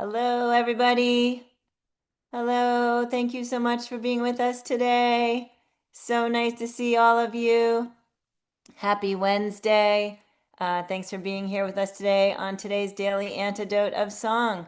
Hello, everybody. Hello. Thank you so much for being with us today. So nice to see all of you. Happy Wednesday. Thanks for being here with us today on today's daily antidote of song.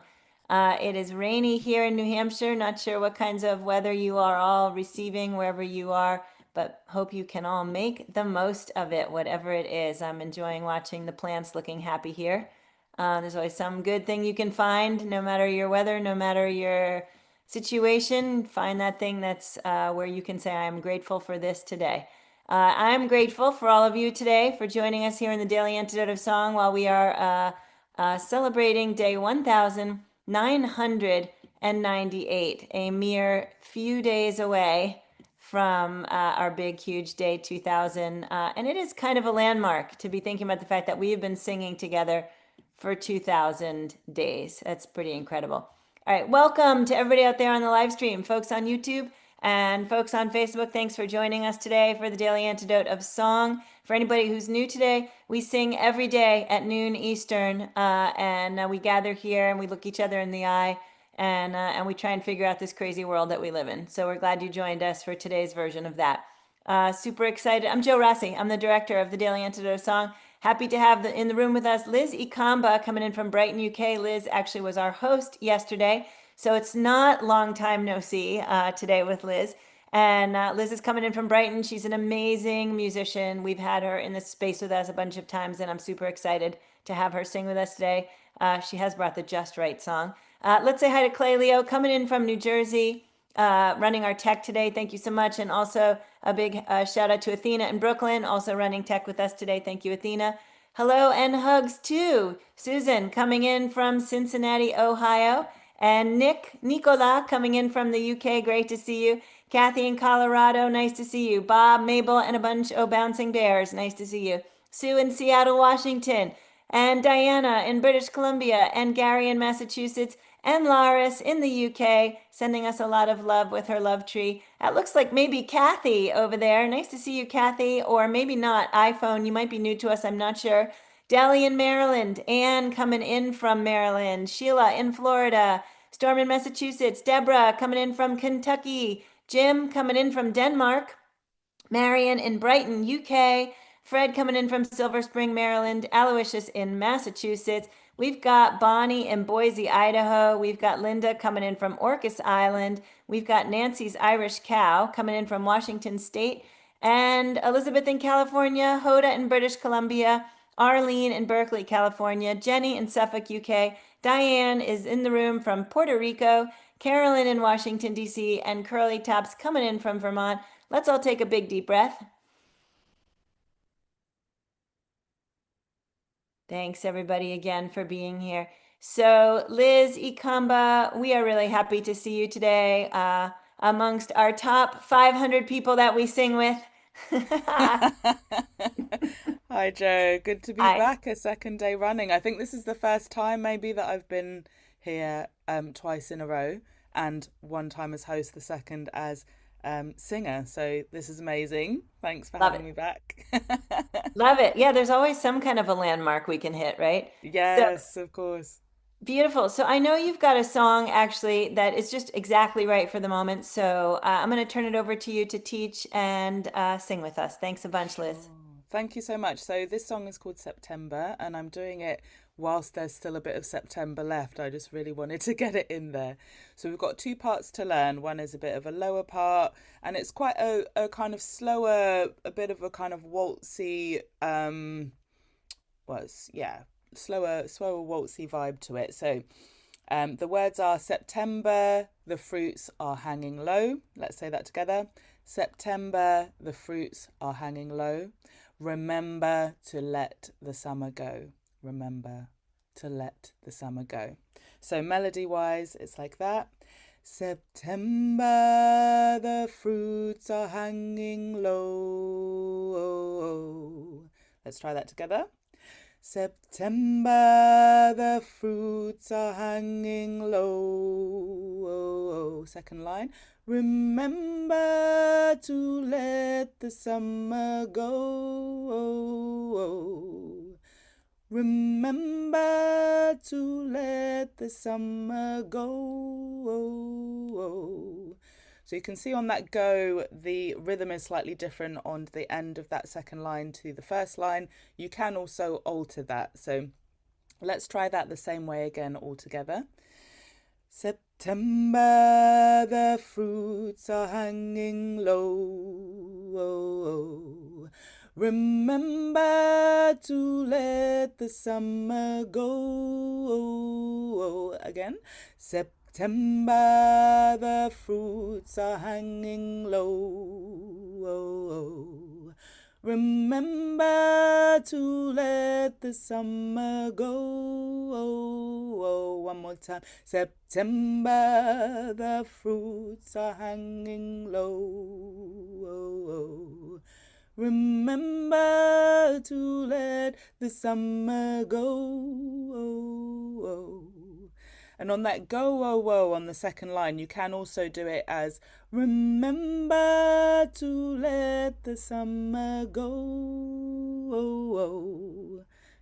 It is rainy here in New Hampshire. Not sure what kinds of weather you are all receiving wherever you are, but hope you can all make the most of it, whatever it is. I'm enjoying watching the plants looking happy here. There's always some good thing you can find, no matter your weather, no matter your situation. Find that thing that's where you can say, I'm grateful for this today. I'm grateful for all of you today for joining us here in the Daily Antidote of Song while we are celebrating day 1998, a mere few days away from our big, huge day 2000. And it is kind of a landmark to be thinking about the fact that we have been singing together for 2000 days. That's pretty incredible. All right, welcome to everybody out there on the live stream, folks on YouTube and folks on Facebook. Thanks for joining us today for the Daily Antidote of Song. For anybody who's new today, we sing every day at noon Eastern, and we gather here and we look each other in the eye, and we try and figure out this crazy world that we live in. So we're glad you joined us for today's version of that. Super excited. I'm Jo Rossi. I'm the director of the Daily Antidote of Song. Happy to have in the room with us Liz Ikamba coming in from Brighton, UK. Liz actually was our host yesterday, so it's not long time no see today with Liz. And Liz is coming in from Brighton. She's an amazing musician. We've had her in this space with us a bunch of times, and I'm super excited to have her sing with us today. She has brought the Just Right song. Let's say hi to Clay Leo coming in from New Jersey, running our tech today. Thank you so much. And also a big shout out to Athena in Brooklyn, also running tech with us today. Thank you, Athena. Hello and hugs too. Susan coming in from Cincinnati, Ohio. And Nicola coming in from the UK. Great to see you. Kathy in Colorado, nice to see you. Bob, Mabel, and a bunch of bouncing bears, nice to see you. Sue in Seattle, Washington. And Diana in British Columbia. And Gary in Massachusetts. And Laris in the UK, sending us a lot of love with her love tree. That looks like maybe Kathy over there. Nice to see you, Kathy, or maybe not. iPhone, you might be new to us, I'm not sure. Dally in Maryland, Anne coming in from Maryland, Sheila in Florida, Storm in Massachusetts, Deborah coming in from Kentucky, Jim coming in from Denmark, Marion in Brighton, UK, Fred coming in from Silver Spring, Maryland, Aloysius in Massachusetts. We've got Bonnie in Boise, Idaho. We've got Linda coming in from Orcas Island. We've got Nancy's Irish Cow coming in from Washington State. And Elizabeth in California, Hoda in British Columbia, Arlene in Berkeley, California, Jenny in Suffolk, UK. Diane is in the room from Puerto Rico, Carolyn in Washington, D.C., and Curly Tops coming in from Vermont. Let's all take a big deep breath. Thanks everybody again for being here. So Liz Ikamba, we are really happy to see you today amongst our top 500 people that we sing with. Hi Joe, good to be Hi. back a second day running. I think this is the first time maybe that I've been here twice in a row and one time as host, the second as singer. So this is amazing. Thanks for Love having it. me back. Love it. Yeah, there's always some kind of a landmark we can hit, right? So Yes, of course. beautiful. So I know you've got a song actually that is just exactly right for the moment. So I'm going to turn it over to you to teach and sing with us. Thanks a bunch, Liz. Sure. Thank you so much. So this song is called September, and I'm doing it whilst there's still a bit of September left. I just really wanted to get it in there. So we've got two parts to learn. One is a bit of a lower part, and it's quite a kind of slower, a bit of a kind of waltzy, yeah, slower waltzy vibe to it. So the words are September, the fruits are hanging low. Let's say that together. September, the fruits are hanging low. Remember to let the summer go. Remember to let the summer go. So melody wise, it's like that. September, the fruits are hanging low. Let's try that together. September, the fruits are hanging low. Second line. Remember to let the summer go. Remember September to let the summer go. So you can see on that go, the rhythm is slightly different on the end of that second line to the first line. You can also alter that. So let's try that the same way again all together. September, the fruits are hanging low. Remember to let the summer go. Again. September, the fruits are hanging low. Remember to let the summer go. One more time. September, the fruits are hanging low. Remember to let the summer go. And on that go, oh, oh, on the second line, you can also do it as remember to let the summer go.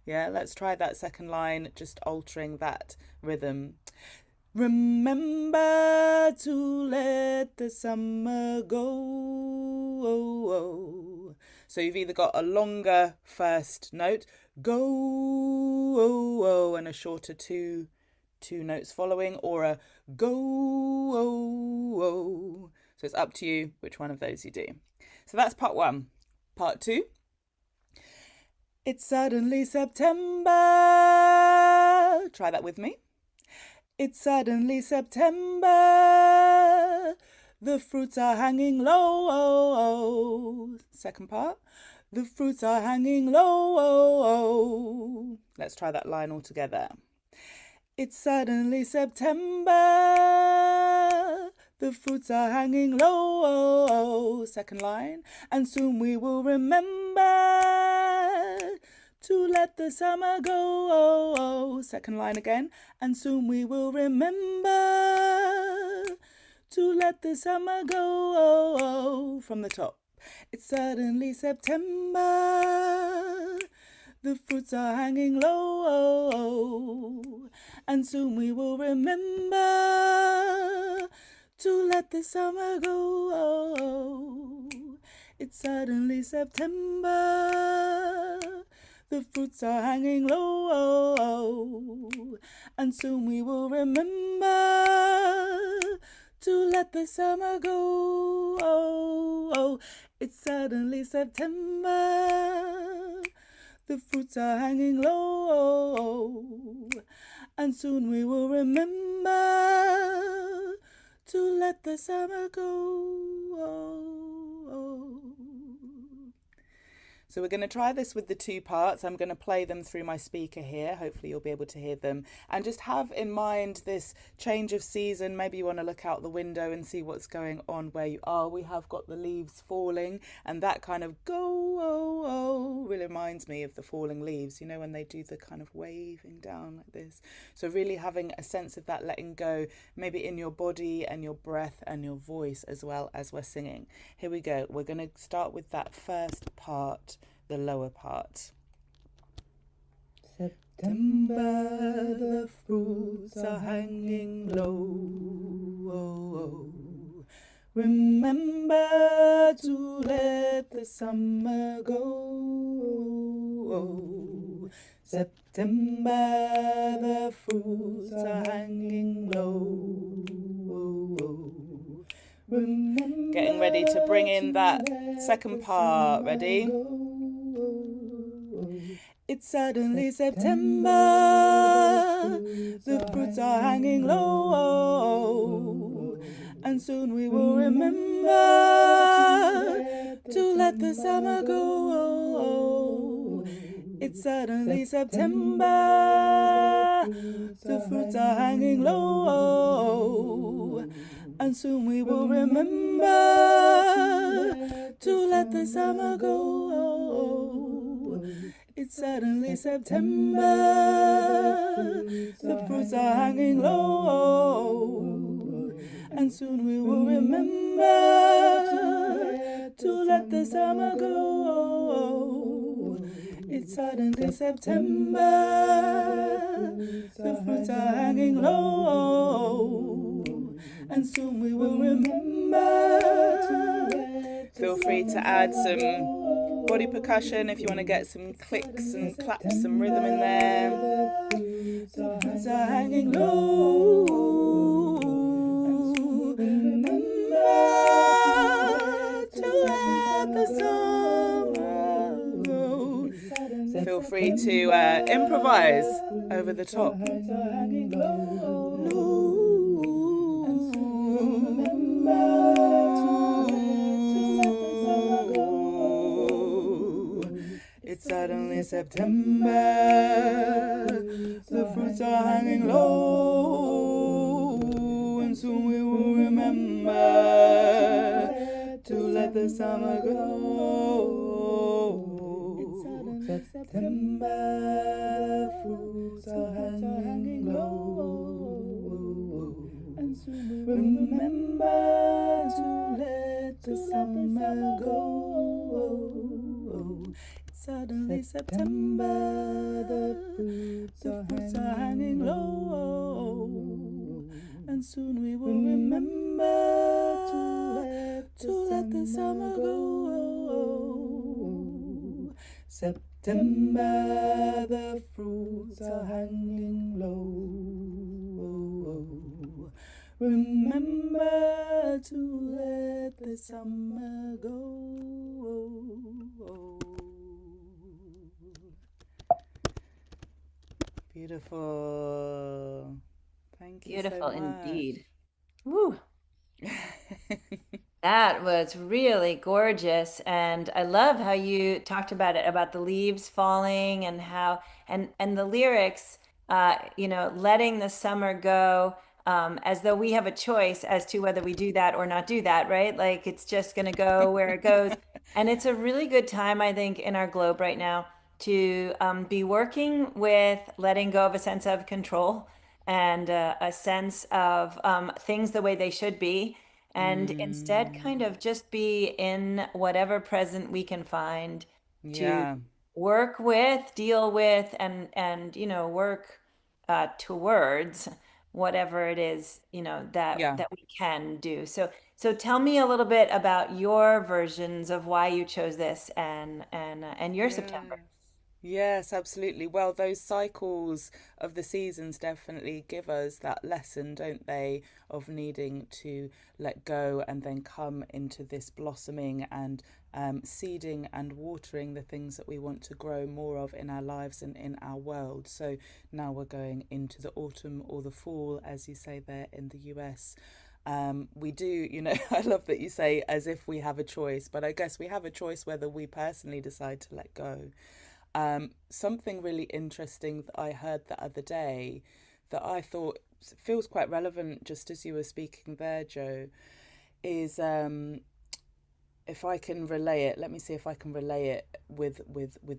Yeah, let's try that second line, just altering that rhythm. Remember to let the summer go. So you've either got a longer first note, go, and a shorter two notes following, or a go. So it's up to you which one of those you do. So that's part one. Part two. It's suddenly September. Try that with me. It's suddenly September. The fruits are hanging low. Second part. The fruits are hanging low. Let's try that line all together. It's suddenly September. The fruits are hanging low. Second line. And soon we will remember to let the summer go. Second line again. And soon we will remember to let the summer go. From the top. It's suddenly September. The fruits are hanging low. And soon we will remember to let the summer go. It's suddenly September. The fruits are hanging low. And soon we will remember to let the summer go. It's suddenly September. The fruits are hanging low. And soon we will remember to let the summer go. So we're going to try this with the two parts. I'm going to play them through my speaker here. Hopefully you'll be able to hear them. And just have in mind this change of season. Maybe you want to look out the window and see what's going on where you are. We have got the leaves falling, and that kind of go really reminds me of the falling leaves, you know, when they do the kind of waving down like this. So really having a sense of that letting go, maybe in your body and your breath and your voice as well as we're singing. Here we go. We're going to start with that first part, the lower part. September, the fruits are hanging low. Remember to let the summer go. September, the fruits are hanging low. Getting ready to bring in that second part. Ready? It's suddenly September. The fruits are hanging low. And soon we will remember to let the summer go. It's suddenly September. The fruits are hanging low. And soon we will remember to let the summer go. It's suddenly September. The fruits are hanging low. And soon we will remember to let the summer go. It's suddenly September, the fruits are hanging low, and soon we will remember. Feel free to add some body percussion if you want to get some clicks and claps, some rhythm in there. The fruits are hanging low. Remember to let the summer go. Feel free to improvise over the top. It's suddenly September, the fruits are hanging low, and soon we will remember to let the summer go. September, fruits are hanging low, and soon we will remember to let the summer go. Suddenly September, the fruits are hanging low, and soon we will remember to let the summer go. September, the fruits are hanging low. Remember to let the summer go. Beautiful. Thank you so Beautiful much. indeed. Woo. That was really gorgeous, and I love how you talked about it, about the leaves falling and how and the lyrics, letting the summer go, as though we have a choice as to whether we do that or not do that, right? Like it's just going to go where it goes, and it's a really good time, I think, in our globe right now to be working with letting go of a sense of control and a sense of things the way they should be, and instead kind of just be in whatever present we can find to Yeah, work with, deal with, and work towards whatever it is that yeah. that we can do. So tell me a little bit about your versions of why you chose this and your Yes. September. Yes, absolutely. Well, those cycles of the seasons definitely give us that lesson, don't they, of needing to let go and then come into this blossoming and seeding and watering the things that we want to grow more of in our lives and in our world. So now we're going into the autumn or the fall, as you say there in the US. We do, I love that you say as if we have a choice, but I guess we have a choice whether we personally decide to let go. Something really interesting that I heard the other day that I thought feels quite relevant just as you were speaking there, Joe, is if I can relay it, let me see if I can relay it with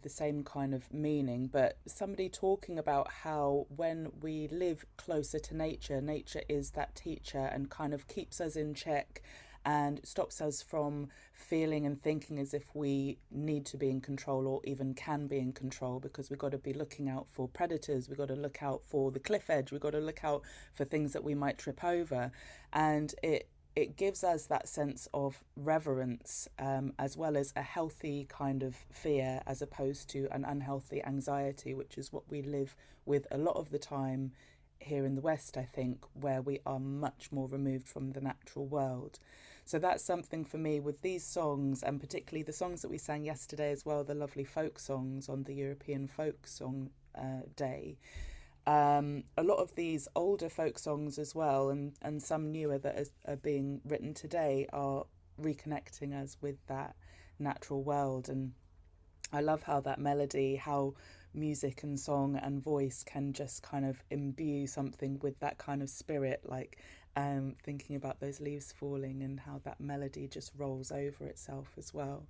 the same kind of meaning. But somebody talking about how when we live closer to nature, nature is that teacher and kind of keeps us in check and stops us from feeling and thinking as if we need to be in control or even can be in control, because we've got to be looking out for predators, we've got to look out for the cliff edge, we've got to look out for things that we might trip over. And it gives us that sense of reverence, as well as a healthy kind of fear as opposed to an unhealthy anxiety, which is what we live with a lot of the time here in the West, I think, where we are much more removed from the natural world. So that's something for me with these songs, and particularly the songs that we sang yesterday as well, the lovely folk songs on the European Folk Song Day. A lot of these older folk songs as well, and some newer that are being written today, are reconnecting us with that natural world. And I love how that melody, how music and song and voice can just kind of imbue something with that kind of spirit, like thinking about those leaves falling and how that melody just rolls over itself as well.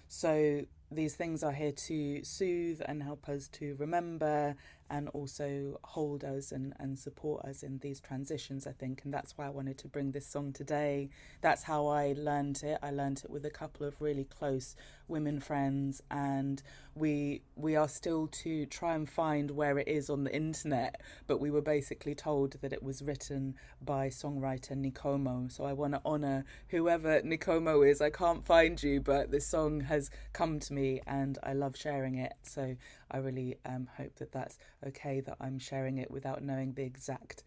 So these things are here to soothe and help us to remember and also hold us and support us in these transitions, I think. And that's why I wanted to bring this song today. That's how I learned it. I learned it with a couple of really close women friends, and we are still to try and find where it is on the internet, but we were basically told that it was written by songwriter Nicomo. So I want to honor whoever Nicomo is. I can't find you, but this song has come to me and I love sharing it. So I really hope that that's okay that I'm sharing it without knowing the exact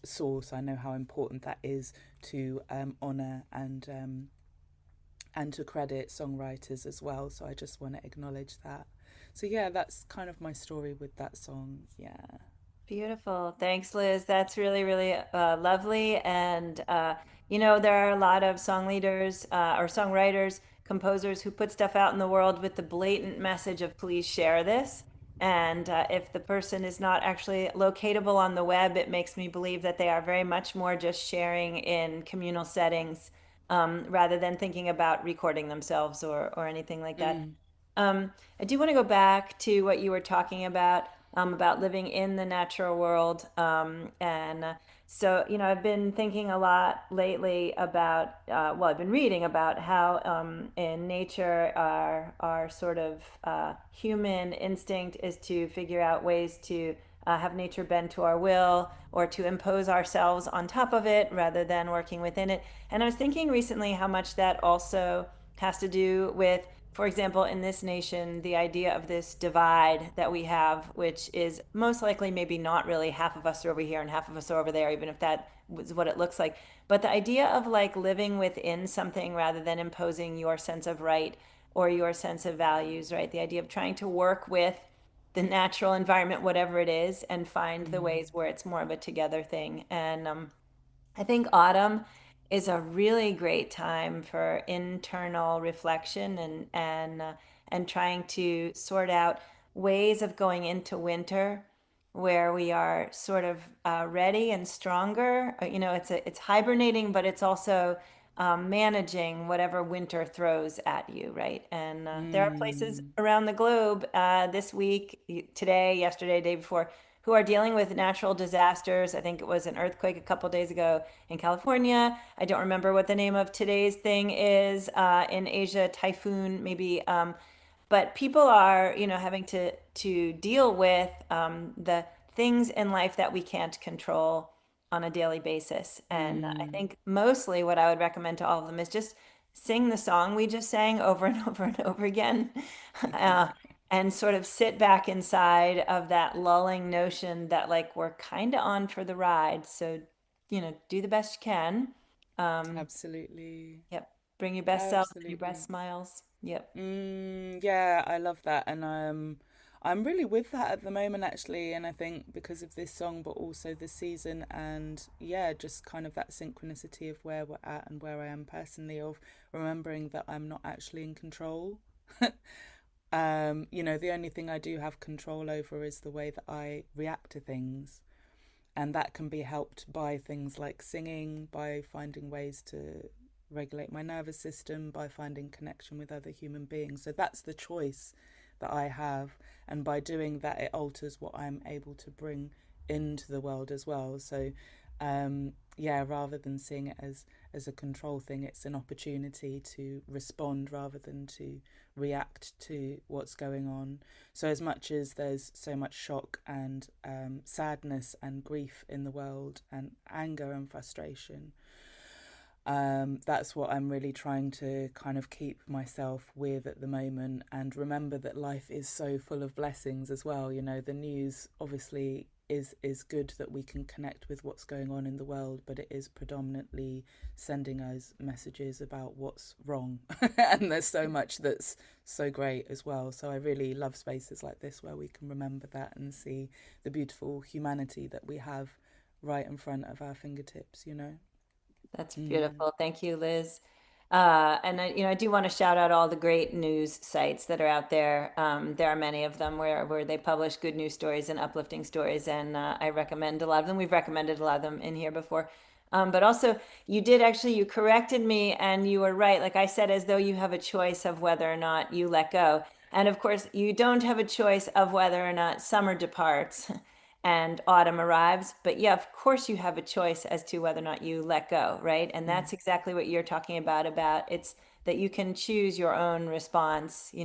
source. I know how important that is to honor and to credit songwriters as well. So I just want to acknowledge that. So yeah, that's kind of my story with that song. Yeah. Beautiful. Thanks, Liz. That's really, really lovely. And, there are a lot of song leaders or songwriters, composers who put stuff out in the world with the blatant message of please share this. And if the person is not actually locatable on the web, it makes me believe that they are very much more just sharing in communal settings rather than thinking about recording themselves or anything like that. Mm, I do want to go back to what you were talking about living in the natural world. I've been thinking a lot lately about, I've been reading about how in nature, our sort of human instinct is to figure out ways to have nature bend to our will or to impose ourselves on top of it rather than working within it. And I was thinking recently how much that also has to do with, for example, in this nation, the idea of this divide that we have, which is most likely maybe not really half of us are over here and half of us are over there, even if that was what it looks like. But the idea of like living within something rather than imposing your sense of right or your sense of values, right? The idea of trying to work with the natural environment, whatever it is, and find the mm, ways where it's more of a together thing. And I think autumn is a really great time for internal reflection and trying to sort out ways of going into winter where we are sort of ready and stronger. It's hibernating, but it's also managing whatever winter throws at you, right? And there are places mm. around the globe this week, today, yesterday, day before, who are dealing with natural disasters. I think it was an earthquake a couple days ago in California. I don't remember what the name of today's thing is in Asia, typhoon maybe. But people are, having to deal with the things in life that we can't control on a daily basis. And I Mm. think mostly what I would recommend to all of them is just sing the song we just sang over and over and over again. Uh, and sort of sit back inside of that lulling notion that like we're kind of on for the ride. So, do the best you can. Um, Absolutely. yep. Bring your best self and your best Absolutely. smiles. Yep. Yeah, I love that, and I'm really with that at the moment actually, and I think because of this song, but also this season, and yeah, just kind of that synchronicity of where we're at and where I am personally, of remembering that I'm not actually in control. The only thing I do have control over is the way that I react to things, and that can be helped by things like singing, by finding ways to regulate my nervous system, by finding connection with other human beings. So that's the choice that I have, and by doing that it alters what I'm able to bring into the world as well. So yeah, rather than seeing it as a control thing, it's an opportunity to respond rather than to react to what's going on. So as much as there's so much shock and sadness and grief in the world and anger and frustration, that's what I'm really trying to kind of keep myself with at the moment, and remember that life is so full of blessings as well. The news obviously is good that we can connect with what's going on in the world, but it is predominantly sending us messages about what's wrong. And there's so much that's so great as well. So I really love spaces like this where we can remember that and see the beautiful humanity that we have right in front of our fingertips. That's Mm. beautiful. Thank you, Liz. And I do want to shout out all the great news sites that are out there. There are many of them where they publish good news stories and uplifting stories, and I recommend a lot of them. We've recommended a lot of them in here before. But also, you corrected me and you were right. Like I said, as though you have a choice of whether or not you let go. And of course, you don't have a choice of whether or not summer departs and autumn arrives. But yeah, of course, you have a choice as to whether or not you let go, right? And Mm, that's exactly what you're talking about it's that you can choose your own response. You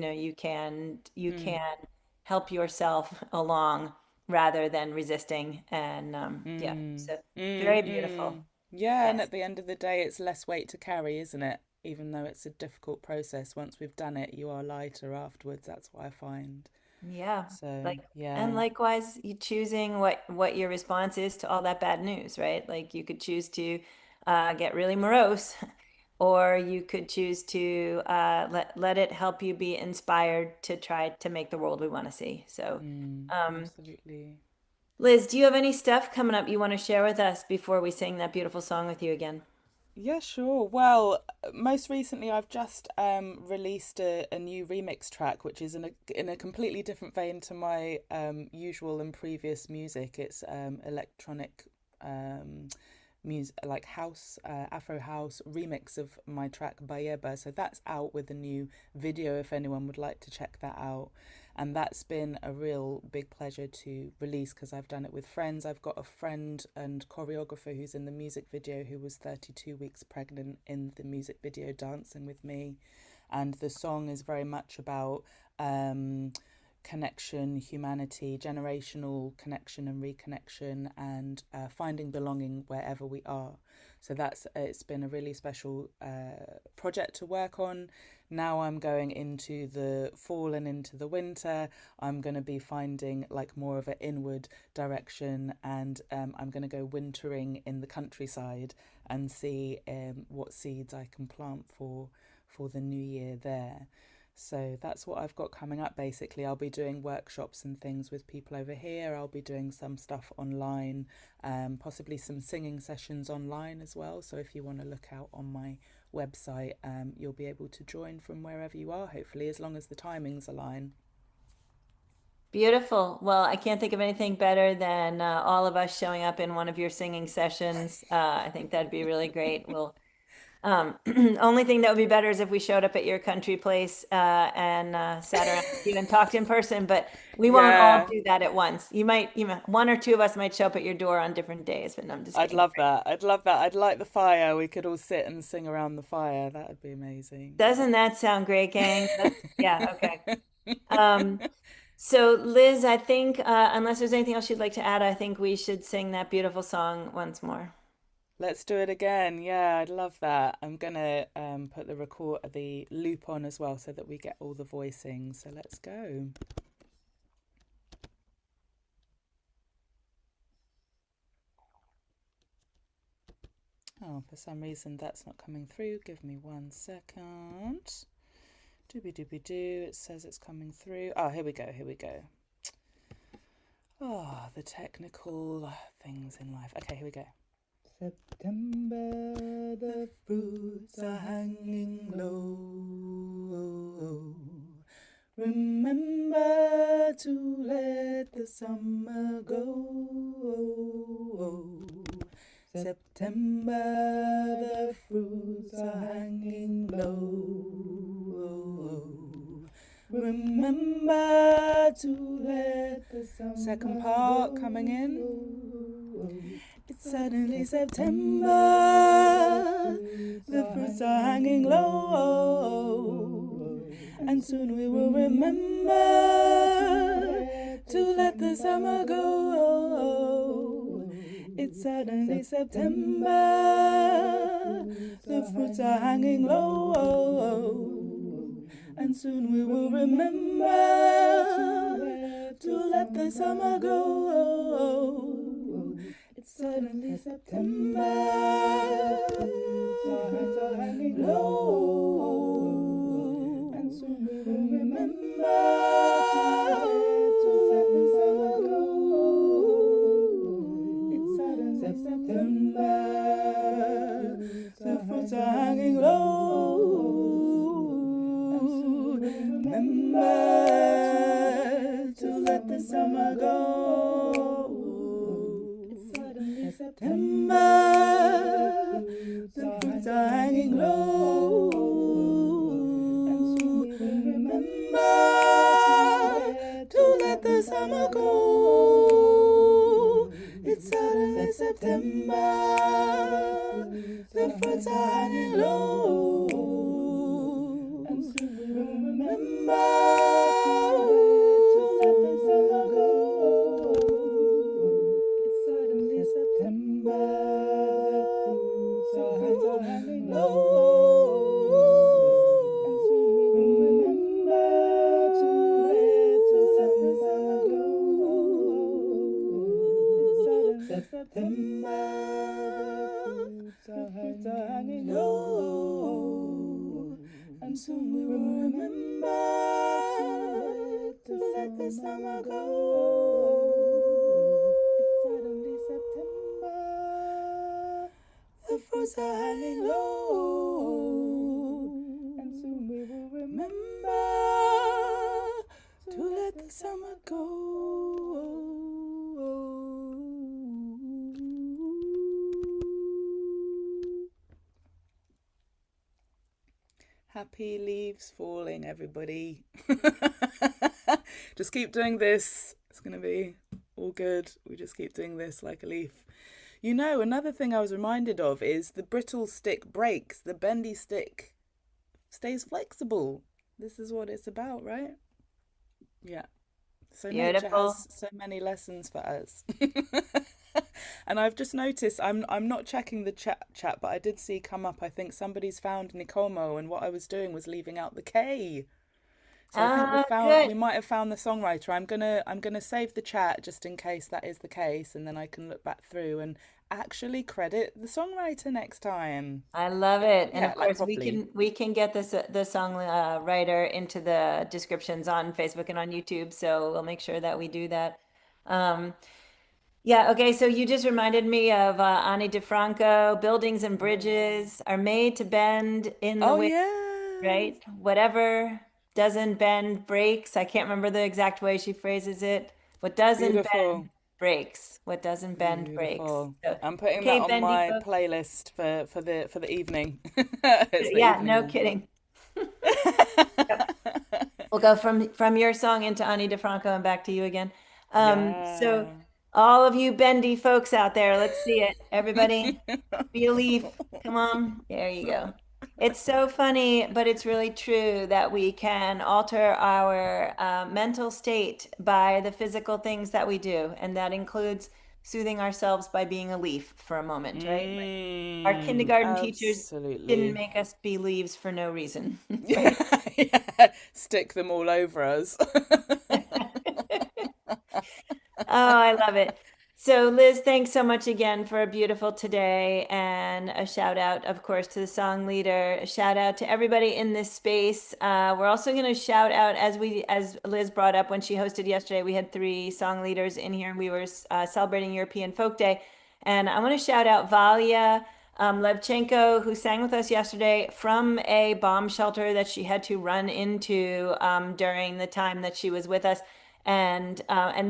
mm, can help yourself along rather than resisting. And yeah, mm, so mm, very mm. beautiful. Yeah, and Yes. at the end of the day, it's less weight to carry, isn't it? Even though it's a difficult process, once we've done it, you are lighter afterwards. That's what I find. Yeah. So, Like, and yeah. likewise, you choosing what your response is to all that bad news, right? Like you could choose to get really morose, or you could choose to let it help you be inspired to try to make the world we want to see. So, um, Absolutely. Liz, do you have any stuff coming up you want to share with us before we sing that beautiful song with you again? Yeah, sure. Well, most recently I've just released a new remix track, which is in a completely different vein to my usual and previous music. It's electronic music, like house, Afro house remix of my track Bayeba. So that's out with a new video if anyone would like to check that out. And that's been a real big pleasure to release because I've done it with friends. I've got a friend and choreographer who's in the music video who was 32 weeks pregnant in the music video dancing with me. And the song is very much about connection, humanity, generational connection and reconnection, and finding belonging wherever we are. So it's been a really special project to work on. Now I'm going into the fall and into the winter. I'm going to be finding like more of an inward direction, and I'm going to go wintering in the countryside and see what seeds I can plant for the new year there. So that's what I've got coming up basically. I'll be doing workshops and things with people over here. I'll be doing some stuff online, possibly some singing sessions online as well. So if you want to look out on my website, you'll be able to join from wherever you are, hopefully, as long as the timings align. Beautiful. Well, I can't think of anything better than all of us showing up in one of your singing sessions. I think that'd be really great. Only thing that would be better is if we showed up at your country place and sat around with you and talked in person. But we won't all Yeah, do that at once. One or two of us might show up at your door on different days. But no, I'm just I'd kidding. love that. I'd love that. I'd light the fire. We could all sit and sing around the fire. That would be amazing. Doesn't that sound great, gang? Yeah. Okay. Um, so Liz, I think unless there's anything else you'd like to add, I think we should sing that beautiful song once more. Let's do it again. Yeah, I'd love that. I'm gonna put the loop on as well so that we get all the voicing. So let's go. Oh, for some reason that's not coming through. Give me 1 second. Doobie doobie doo. It says it's coming through. Oh, here we go. Here we go. Oh, the technical things in life. Okay, here we go. September, the fruits are hanging low. Remember to let the summer go. September, the fruits are hanging low. Remember to let the summer second part go. Coming in. It's suddenly September, the fruits are hanging low, and soon we will remember to let the summer go. It's suddenly September, the fruits are hanging low, and soon we will remember to let the summer go. It's suddenly September, fruits are hanging low, and soon we will remember to let the summer go. It's suddenly September, the fruits are hanging low, and soon we will remember to let the summer go. September, let the summer go. It's suddenly September. The fruits are hanging low. And soon we will remember to let the summer go. It's suddenly September. The fruits are hanging low. And soon we will remember to let the summer go. It's suddenly September. The fruits are hanging low. And soon we will remember to let the summer go. It's suddenly September. The fruits are hanging low. And soon we will remember to let the summer go. Happy leaves falling, everybody. Just keep doing this. It's going to be all good. We just keep doing this like a leaf. You know, another thing I was reminded of is the brittle stick breaks, the bendy stick stays flexible. This is what it's about, right? Yeah. So nature Beautiful. has so many lessons for us. And I've just noticed I'm not checking the chat, but I did see come up, I think somebody's found Nicomo, and what I was doing was leaving out the K. So I think we Good. might have found the songwriter. I'm gonna save the chat just in case that is the case, and then I can look back through and actually credit the songwriter next time. I love it. And Yeah, of like course properly. we can get this the song writer into the descriptions on Facebook and on YouTube, so we'll make sure that we do that. Um, yeah, okay, so you just reminded me of Ani DeFranco, buildings and bridges are made to bend in the Oh wind, yes. right? Whatever doesn't bend breaks. I can't remember the exact way she phrases it. What doesn't bend Beautiful. breaks. What doesn't bend breaks. Beautiful. So, I'm putting that okay, on bendy my folks. playlist for the evening. It's the Yeah, no evening. kidding. Yep. We'll go from your song into Ani DeFranco and back to you again. So Yeah. all of you bendy folks out there, let's see it. Everybody, be a leaf. Come on. There you go. It's so funny, but it's really true that we can alter our mental state by the physical things that we do, and that includes soothing ourselves by being a leaf for a moment, right? Like our kindergarten teachers didn't Absolutely. make us be leaves for no reason, Yeah, right? yeah. Stick them all over us. Oh, I love it. So, Liz, thanks so much again for a beautiful today, and a shout out, of course, to the song leader. A shout out to everybody in this space. We're also going to shout out, as Liz brought up when she hosted yesterday. We had three song leaders in here, and we were celebrating European Folk Day. And I want to shout out Valia Levchenko, who sang with us yesterday from a bomb shelter that she had to run into during the time that she was with us, and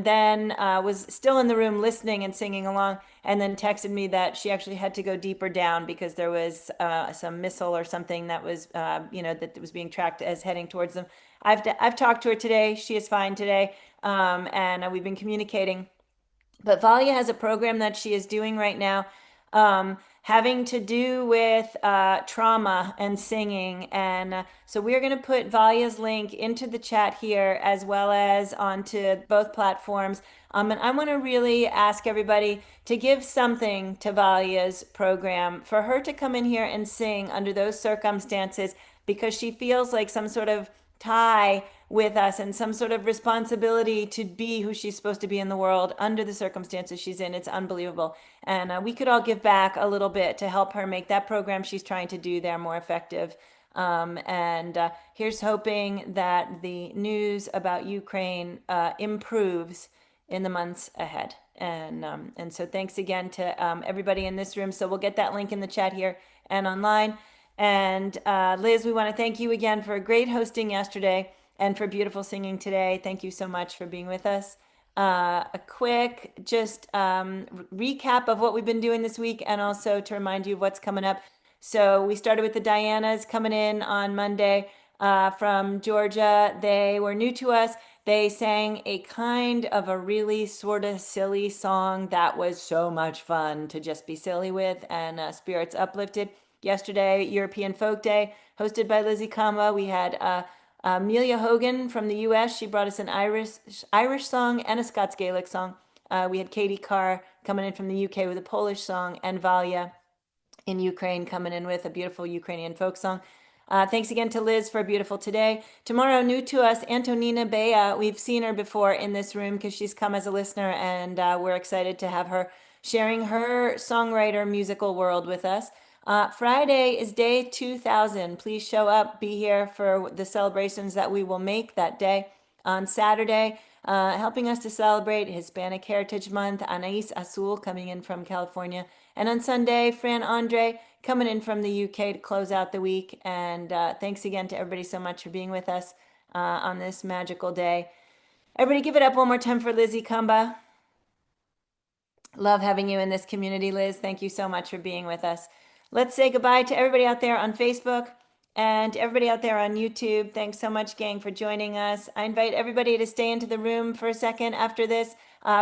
then was still in the room listening and singing along, and then texted me that she actually had to go deeper down because there was some missile or something that was that was being tracked as heading towards them. I've talked to her today. She is fine today, and we've been communicating. But Valia has a program that she is doing right now, having to do with trauma and singing. And so we're going to put Valia's link into the chat here as well as onto both platforms. And I want to really ask everybody to give something to Valia's program for her to come in here and sing under those circumstances, because she feels like some sort of tie with us and some sort of responsibility to be who she's supposed to be in the world under the circumstances she's in. It's unbelievable. And we could all give back a little bit to help her make that program she's trying to do there more effective. And here's hoping that the news about Ukraine improves in the months ahead. And so thanks again to everybody in this room. So we'll get that link in the chat here and online. And Liz, we want to thank you again for a great hosting yesterday and for beautiful singing today. Thank you so much for being with us. A quick just recap of what we've been doing this week, and also to remind you of what's coming up. So we started with the Dianas coming in on Monday from Georgia. They were new to us. They sang a kind of a really sort of silly song that was so much fun to just be silly with, and spirits uplifted. Yesterday, European Folk Day, hosted by Liz Ikamba. We had Amelia Hogan from the U.S. She brought us an Irish song and a Scots Gaelic song. We had Katie Carr coming in from the UK with a Polish song, and Valia in Ukraine coming in with a beautiful Ukrainian folk song. Thanks again to Liz for a beautiful today. Tomorrow, new to us, Antonina Bea. We've seen her before in this room because she's come as a listener, and we're excited to have her sharing her songwriter musical world with us. Friday is day 2000. Please show up, be here for the celebrations that we will make that day. On Saturday, helping us to celebrate Hispanic Heritage Month, Anais Azul coming in from California. And on Sunday, Fran Andre coming in from the UK to close out the week. And thanks again to everybody so much for being with us on this magical day. Everybody give it up one more time for Liz Ikamba. Love having you in this community, Liz. Thank you so much for being with us. Let's say goodbye to everybody out there on Facebook and everybody out there on YouTube. Thanks so much, gang, for joining us. I invite everybody to stay into the room for a second after this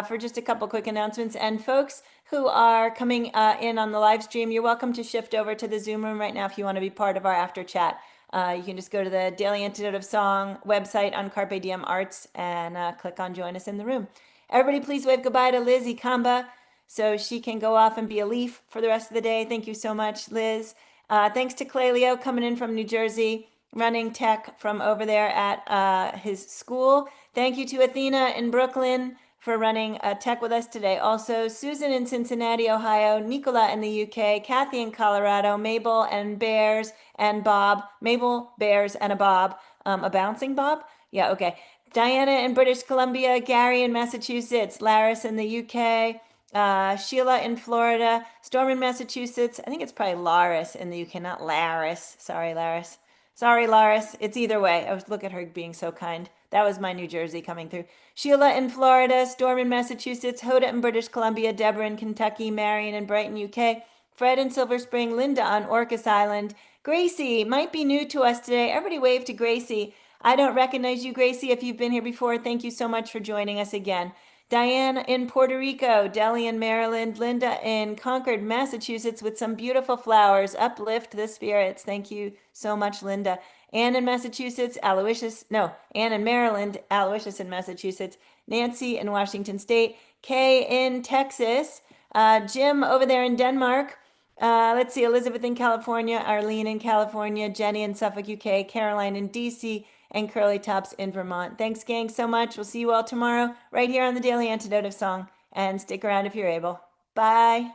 for just a couple quick announcements. And folks who are coming in on the live stream, you're welcome to shift over to the Zoom room right now if you want to be part of our after chat. You can just go to the Daily Antidote of Song website on Carpe Diem Arts and click on Join Us in the Room. Everybody, please wave goodbye to Liz Ikamba so she can go off and be a leaf for the rest of the day. Thank you so much, Liz. Thanks to Clay Leo coming in from New Jersey, running tech from over there at his school. Thank you to Athena in Brooklyn for running tech with us today. Also, Susan in Cincinnati, Ohio, Nicola in the UK, Kathy in Colorado, Mabel and Bears and Bob. Mabel, Bears, and a Bob. A bouncing Bob? Yeah, okay. Diana in British Columbia, Gary in Massachusetts, Laris in the UK, Sheila in Florida, Storm in Massachusetts. I think it's probably Laris in the UK, not Laris. Sorry, Laris. Sorry, Laris. It's either way. Look at her being so kind. That was my New Jersey coming through. Sheila in Florida, Storm in Massachusetts, Hoda in British Columbia, Deborah in Kentucky, Marion in Brighton, UK, Fred in Silver Spring, Linda on Orcas Island, Gracie might be new to us today. Everybody wave to Gracie. I don't recognize you, Gracie, if you've been here before. Thank you so much for joining us again. Diane in Puerto Rico, Deli in Maryland, Linda in Concord, Massachusetts with some beautiful flowers. Uplift the spirits. Thank you so much, Linda. Anne in Massachusetts, Anne in Maryland, Aloysius in Massachusetts, Nancy in Washington State, Kay in Texas, Jim over there in Denmark. Let's see, Elizabeth in California, Arlene in California, Jenny in Suffolk, UK, Caroline in DC, and Curly Tops in Vermont. Thanks, gang, so much. We'll see you all tomorrow right here on the Daily Antidote of Song. And stick around if you're able. Bye.